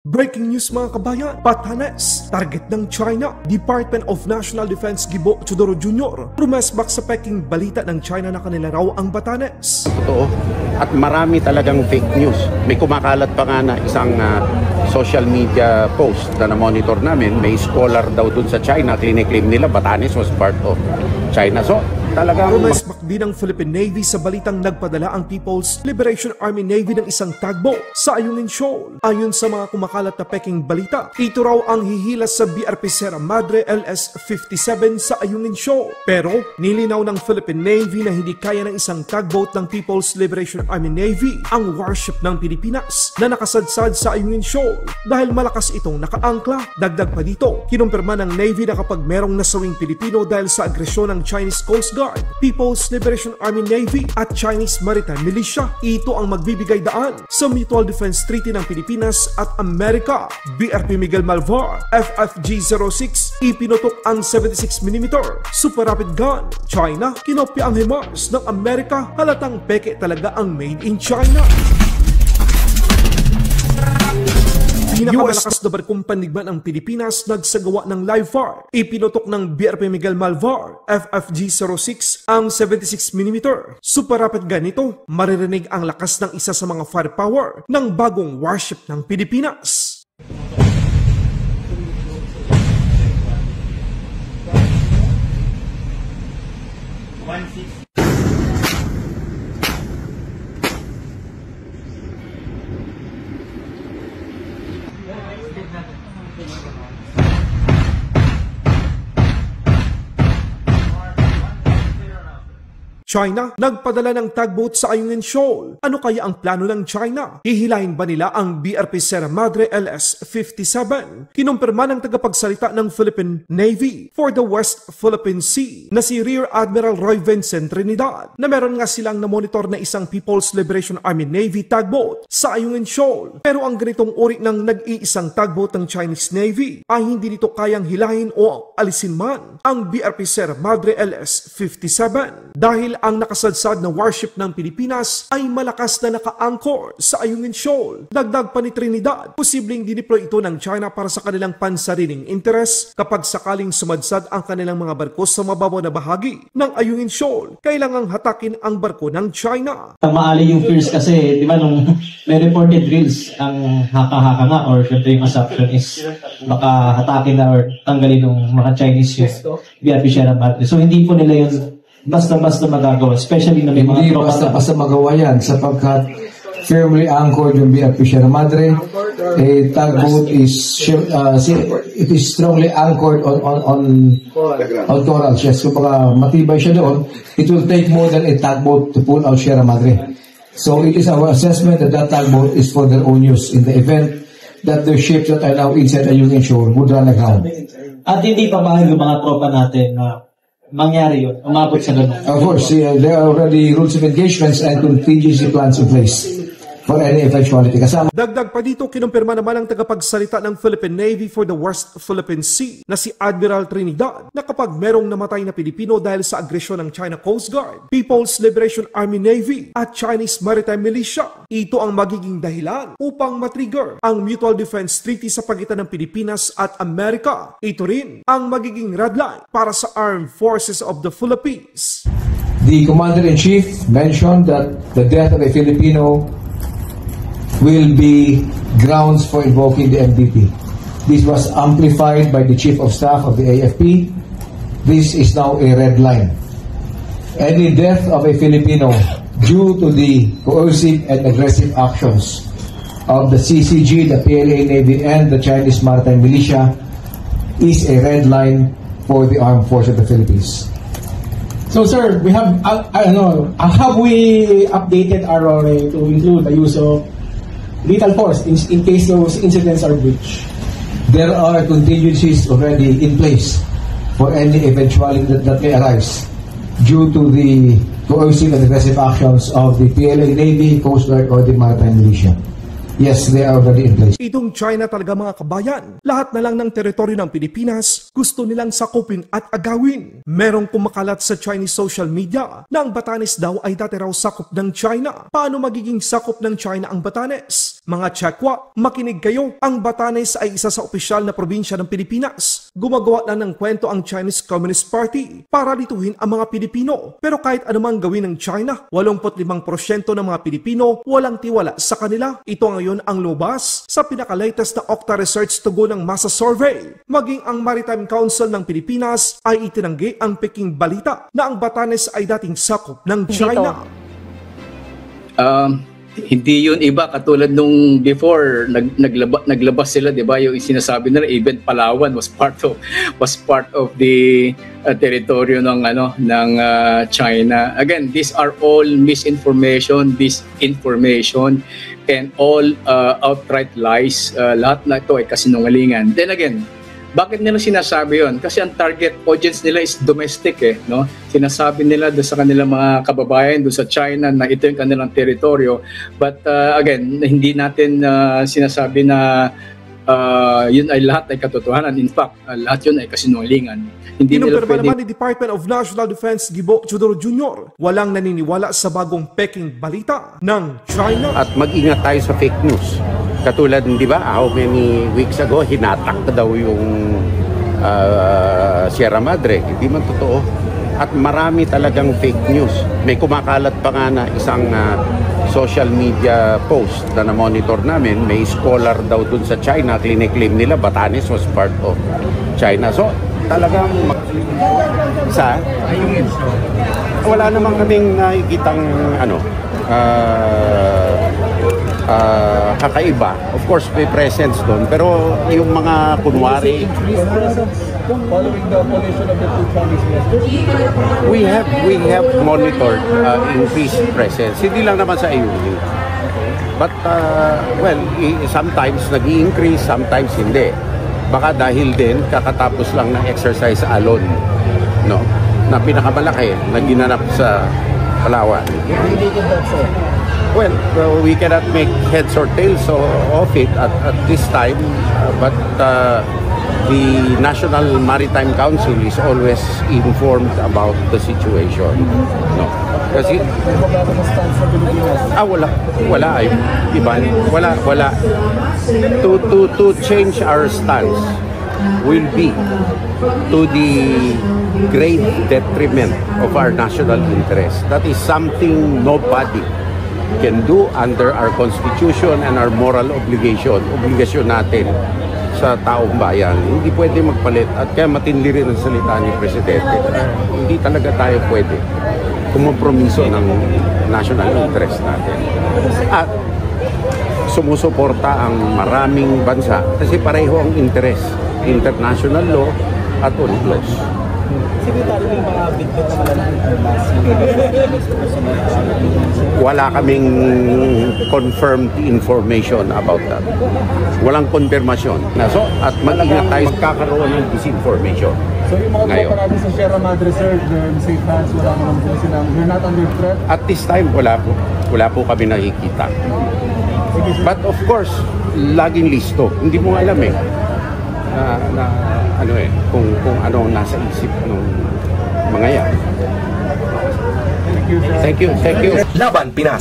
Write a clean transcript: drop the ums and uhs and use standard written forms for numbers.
Breaking news mga kabayan, Batanes, target ng China. Department of National Defense Gibo Chodoro Jr. rumesbak sa Peking balita ng China na kanila raw ang Batanes. Totoo. At marami talagang fake news. May kumakalat pa nga na isang social media post na na-monitor namin. May scholar daw dun sa China. Claim nila Batanes was part of China. So, talagang rumesbak din ng Philippine Navy sa balitang nagpadala ang People's Liberation Army Navy ng isang tugboat sa Ayungin Shoal. Ayon sa mga kumakalat na Peking balita, ito raw ang hihilas sa BRP Sierra Madre LS-57 sa Ayungin Shoal. Pero nilinaw ng Philippine Navy na hindi kaya ng isang tugboat ng People's Liberation Army Navy ang warship ng Pilipinas na nakasadsad sa Ayungin Shoal dahil malakas itong nakaangkla. Dagdag pa dito, kinumpirma ng Navy na kapag merong nasawing Pilipino dahil sa agresyon ng Chinese Coast Guard, People's Liberation Army Navy at Chinese Maritime Militia, ito ang magbibigay daan sa Mutual Defense Treaty ng Pilipinas at Amerika. BRP Miguel Malvar, FFG-06, ipinutok ang 76mm Super Rapid Gun. China, kinopya ang HIMARS ng Amerika, halatang peke talaga ang made in China. Pinakamalakas na barkong pandigman ang Pilipinas nagsagawa ng live fire. Ipinutok ng BRP Miguel Malvar, FFG-06, ang 76mm Super Rapid Gun nito. Maririnig ang lakas ng isa sa mga firepower ng bagong warship ng Pilipinas. China, nagpadala ng tugboat sa Ayungin Shoal. Ano kaya ang plano ng China? Hihilahin ba nila ang BRP Sierra Madre LS-57? Kinumpirma ng tagapagsalita ng Philippine Navy for the West Philippine Sea na si Rear Admiral Roy Vincent Trinidad na meron nga silang namonitor na isang People's Liberation Army Navy tugboat sa Ayungin Shoal. Pero ang ganitong uri ng nag-iisang tugboat ng Chinese Navy ay hindi nito kayang hilahin o alisin man ang BRP Sierra Madre LS-57 dahil ang nakasadsad na warship ng Pilipinas ay malakas na naka-anchor sa Ayungin Shoal. Dagdag pa ni Trinidad, posibleng dineploy ito ng China para sa kanilang pansariling interes kapag sakaling sumadsad ang kanilang mga barko sa mababaw na bahagi ng Ayungin Shoal. Kailangang hatakin ang barko ng China. Maali yung fears kasi, di ba, nung may reported drills, ang haka-haka nga or syempre yung assumption is baka hatakin na or tanggalin ng mga Chinese yung BRP Sierra Madre. So hindi po nila yun basta-basta magagawa, especially na may mga hindi basta-basta magawa yan sapagkat firmly anchored yung BRP Sierra Madre. A tugboat is it is strongly anchored on corals. Yes, so baka matibay siya doon. It will take more than a tugboat to pull out Sierra Madre. So it is our assessment that tugboat is for their own use in the event that the ships that are now inside Ayungin Shoal would run aground. At hindi pa ba yung mga tropa natin na mangyari yun, umabot sa ganun? Of course, there are already rules of engagements and contingency plans in place for any eventuality. Kasama. Dagdag pa dito, kinumpirma naman ang tagapagsalita ng Philippine Navy for the West Philippine Sea na si Admiral Trinidad na kapag merong namatay na Pilipino dahil sa agresyon ng China Coast Guard, People's Liberation Army Navy at Chinese Maritime Militia, ito ang magiging dahilan upang matrigger ang Mutual Defense Treaty sa pagitan ng Pilipinas at Amerika. Ito rin ang magiging red line para sa Armed Forces of the Philippines. The Commander-in-Chief mentioned that the death of a Filipino will be grounds for invoking the MDT. This was amplified by the Chief of Staff of the AFP. This is now a red line. Any death of a Filipino due to the coercive and aggressive actions of the CCG, the PLA Navy, and the Chinese Maritime Militia is a red line for the Armed Forces of the Philippines. So, sir, we have we updated our ROA to include the use of lethal force in case those incidents are breached? There are contingencies already in place for any eventuality that may arise due to the coercive and aggressive actions of the PLA Navy, Coast Guard, or the Maritime Militia. Yes, they are already in place. Itong China talaga mga kabayan. Lahat na lang ng teritoryo ng Pilipinas gusto nilang sakupin at agawin. Merong kumakalat sa Chinese social media na ang Batanes daw ay dati raw sakop ng China. Paano magiging sakop ng China ang Batanes? Mga Chekwa, makinig kayo. Ang Batanes ay isa sa opisyal na probinsya ng Pilipinas. Gumagawa na ng kwento ang Chinese Communist Party para lituhin ang mga Pilipino. Pero kahit anumang gawin ng China, 85% ng mga Pilipino walang tiwala sa kanila. Ito ngayon ang lumabas sa pinaka-latest na Okta Research tugon ng Masa Survey. Maging ang Maritime Council ng Pilipinas ay itinanggi ang peking balita na ang Batanes ay dating sakop ng China. Hindi yun iba katulad nung before naglabas sila, 'di ba? Yung sinasabi nila even Palawan was part of the teritoryo ng China. Again, these are all misinformation, disinformation, and all outright lies. Lahat na ito ay kasinungalingan. Then again, bakit nila sinasabi yon? Kasi ang target audience nila is domestic no? Sinasabi nila doon sa kanilang mga kababayan doon sa China na ito yung kanilang teritoryo. But again, hindi natin sinasabi na yun ay lahat ay katotohanan. In fact, lahat yun ay kasinungalingan. Kinumpirma naman ni Department of National Defense Gibo Chodoro Jr. Walang naniniwala sa bagong peking balita ng China. At mag-ingat tayo sa fake news. Katulad, di ba, how many weeks ago, hinatak daw yung Sierra Madre. Hindi man totoo. At marami talagang fake news. May kumakalat pa nga na isang social media post na na-monitor namin. May scholar daw dun sa China. Claim nila, Batanes was part of China. So, talagang wala namang kaming nakikitang kakaiba. Of course, may presence doon. Pero yung mga kunwari, we have monitored increased presence. Hindi lang naman sa AUE. But, sometimes nag-i-increase, sometimes hindi. Baka dahil din, kakatapos lang ng exercise alone, no? Na pinakamalaki, na ginanap sa Palawan. Well, we cannot make heads or tails of it at this time, but the National Maritime Council is always informed about the situation. No, kasi wala. To change our stance will be to the great detriment of our national interest. That is something nobody can do under our constitution and our moral obligation natin sa taong bayan. Hindi pwede magpalit at kaya matindi rin ang salita ni Presidente. Hindi talaga tayo pwede kumompromiso ng national interest natin. At sumusuporta ang maraming bansa kasi pareho ang interest, international law at UNCLOS. Wala kaming confirmed information about that. Walang konfirmasyon. So, at mag-ingat tayo magkakaroon ng disinformation. So yung mga tropa natin sa Sierra Madre, sir, they're safe hands, wala naman po silang, they're not under threat? At this time, wala po kami nakikita. But of course, laging listo. Hindi mo alam kung ano nasa isip ng mga yan. Thank you, sir. Thank you. Laban Pinas.